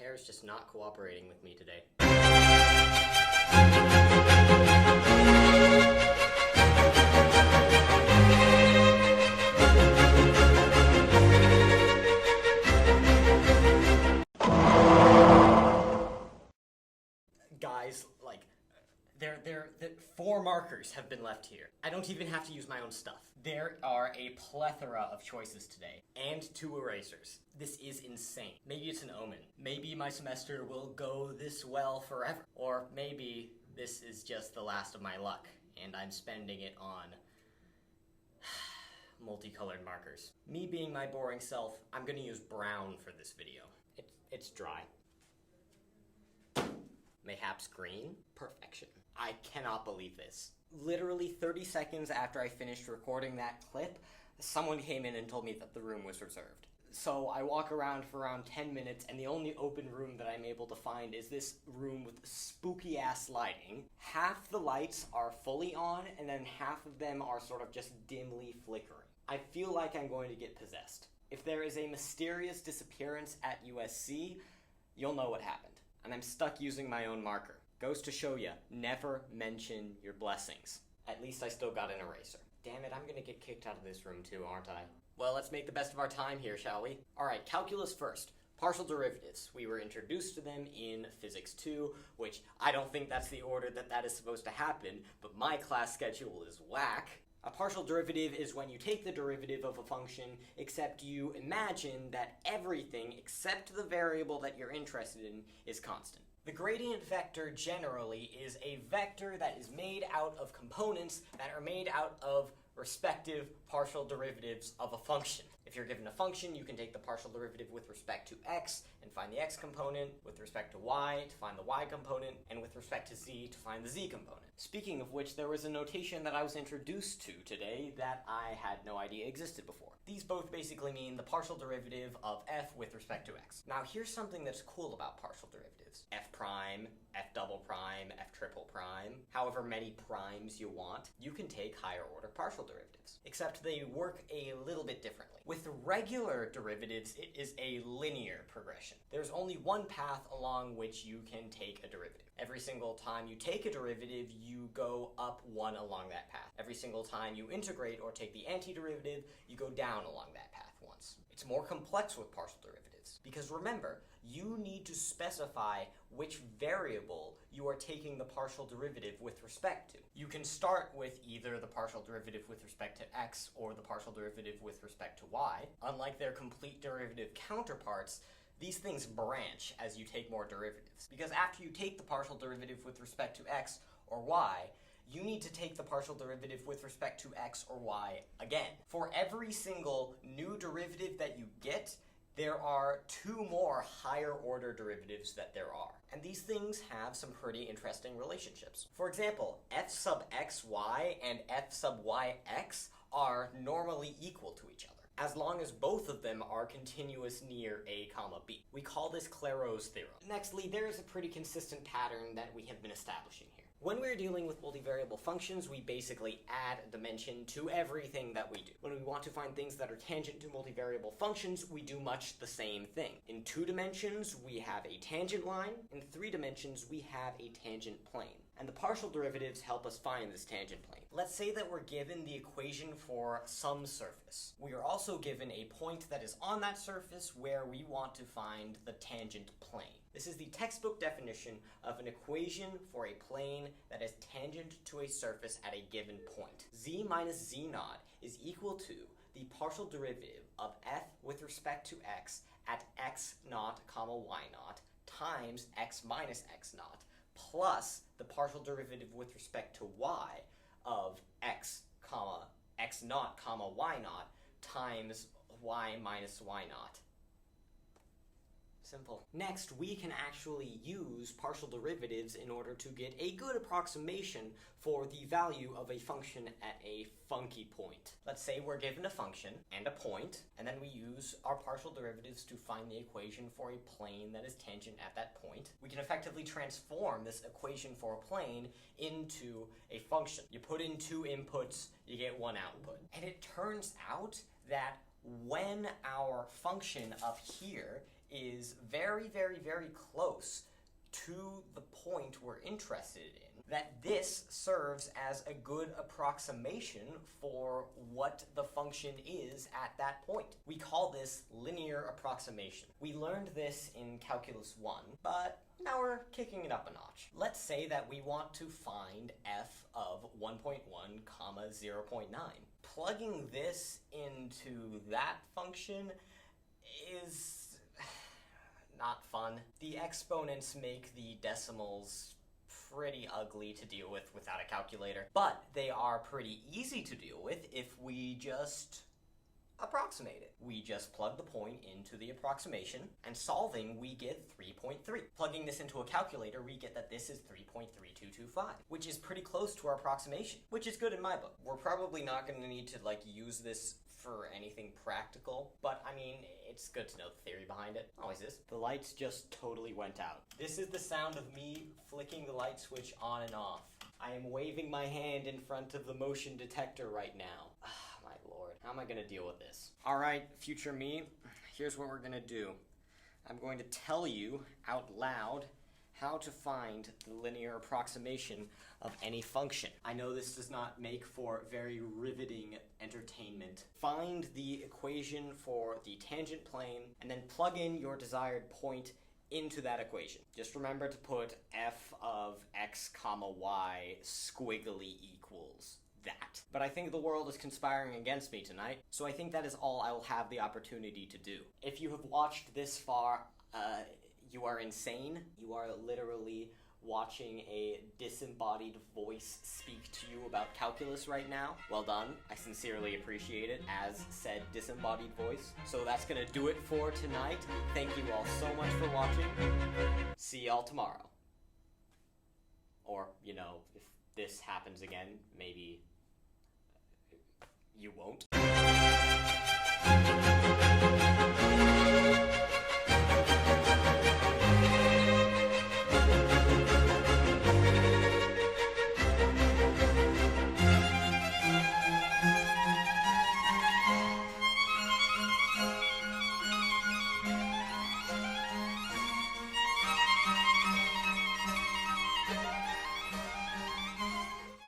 hair is just not cooperating with me today. Guys, like, the 4 markers have been left here. I don't even have to use my own stuff. There are a plethora of choices today, and 2 erasers. This is insane. Maybe it's an omen. Maybe my semester will go this well forever. Or maybe this is just the last of my luck, and I'm spending it on multicolored markers. Me being my boring self, I'm gonna use brown for this video. It's dry. Mayhaps green? Perfection. I cannot believe this. Literally 30 seconds after I finished recording that clip, someone came in and told me that the room was reserved. So I walk around for around 10 minutes, and the only open room that I'm able to find is this room with spooky-ass lighting. Half the lights are fully on, and then half of them are sort of just dimly flickering. I feel like I'm going to get possessed. If there is a mysterious disappearance at USC, you'll know what happened. And I'm stuck using my own marker. Goes to show ya, never mention your blessings. At least I still got an eraser. Damn it, I'm gonna get kicked out of this room too, aren't I? Well, let's make the best of our time here, shall we? Alright, calculus first. Partial derivatives. We were introduced to them in Physics 2, which I don't think that's the order that is supposed to happen, but my class schedule is whack. A partial derivative is when you take the derivative of a function, except you imagine that everything except the variable that you're interested in is constant. The gradient vector generally is a vector that is made out of components that are made out of respective partial derivatives of a function. If you're given a function, you can take the partial derivative with respect to x and find the x component, with respect to y to find the y component, and with respect to z to find the z component. Speaking of which, there was a notation that I was introduced to today that I had no idea existed before. These both basically mean the partial derivative of f with respect to x. Now here's something that's cool about partial derivatives. F prime, f double prime, f triple prime, however many primes you want, you can take higher order partial derivatives. Except they work a little bit differently. With regular derivatives, it is a linear progression. There's only one path along which you can take a derivative. Every single time you take a derivative, you go up 1 along that path. Every single time you integrate or take the antiderivative, you go down along that path once. It's more complex with partial derivatives, because remember, you need to specify which variable you are taking the partial derivative with respect to. You can start with either the partial derivative with respect to x or the partial derivative with respect to y. Unlike their complete derivative counterparts, these things branch as you take more derivatives. Because after you take the partial derivative with respect to x or y, you need to take the partial derivative with respect to x or y again. For every single new derivative that you get, there are 2 more higher order derivatives that there are. And these things have some pretty interesting relationships. For example, f sub xy and f sub yx are normally equal to each other, as long as both of them are continuous near a comma b. We call this Clairaut's theorem. Nextly, there is a pretty consistent pattern that we have been establishing here. When we're dealing with multivariable functions, we basically add a dimension to everything that we do. When we want to find things that are tangent to multivariable functions, we do much the same thing. In 2 dimensions, we have a tangent line. In 3 dimensions, we have a tangent plane. And the partial derivatives help us find this tangent plane. Let's say that we're given the equation for some surface. We are also given a point that is on that surface where we want to find the tangent plane. This is the textbook definition of an equation for a plane that is tangent to a surface at a given point. Z minus z naught is equal to the partial derivative of f with respect to x at x naught comma y naught times x minus x naught plus the partial derivative with respect to y of x comma x naught comma y naught times y minus y naught. Simple. Next, we can actually use partial derivatives in order to get a good approximation for the value of a function at a funky point. Let's say we're given a function and a point, and then we use our partial derivatives to find the equation for a plane that is tangent at that point. We can effectively transform this equation for a plane into a function. You put in 2 inputs, you get 1 output. And it turns out that when our function up here is very, very, very close to the point we're interested in, that this serves as a good approximation for what the function is at that point. We call this linear approximation. We learned this in Calculus 1, but now we're kicking it up a notch. Let's say that we want to find f of 1.1 comma 0.9. Plugging this into that function is not fun. The exponents make the decimals pretty ugly to deal with without a calculator, but they are pretty easy to deal with if we just approximate it. We just plug the point into the approximation, and solving, we get 3.3. Plugging this into a calculator, we get that this is 3.3225, which is pretty close to our approximation, which is good in my book. We're probably not going to need to, use this for anything practical, but I mean, it's good to know the theory behind it. Always is. The lights just totally went out. This is the sound of me flicking the light switch on and off. I am waving my hand in front of the motion detector right now. My lord, how am I gonna deal with this? Alright, future me, here's what we're gonna do. I'm going to tell you out loud how to find the linear approximation of any function. I know this does not make for very riveting entertainment. Find the equation for the tangent plane and then plug in your desired point into that equation. Just remember to put f of x comma y squiggly equals that. But I think the world is conspiring against me tonight, so I think that is all I will have the opportunity to do. If you have watched this far, you are insane. You are literally watching a disembodied voice speak to you about calculus right now. Well done. I sincerely appreciate it, as said disembodied voice. So that's gonna do it for tonight. Thank you all so much for watching. See y'all tomorrow. Or, if this happens again, maybe you won't.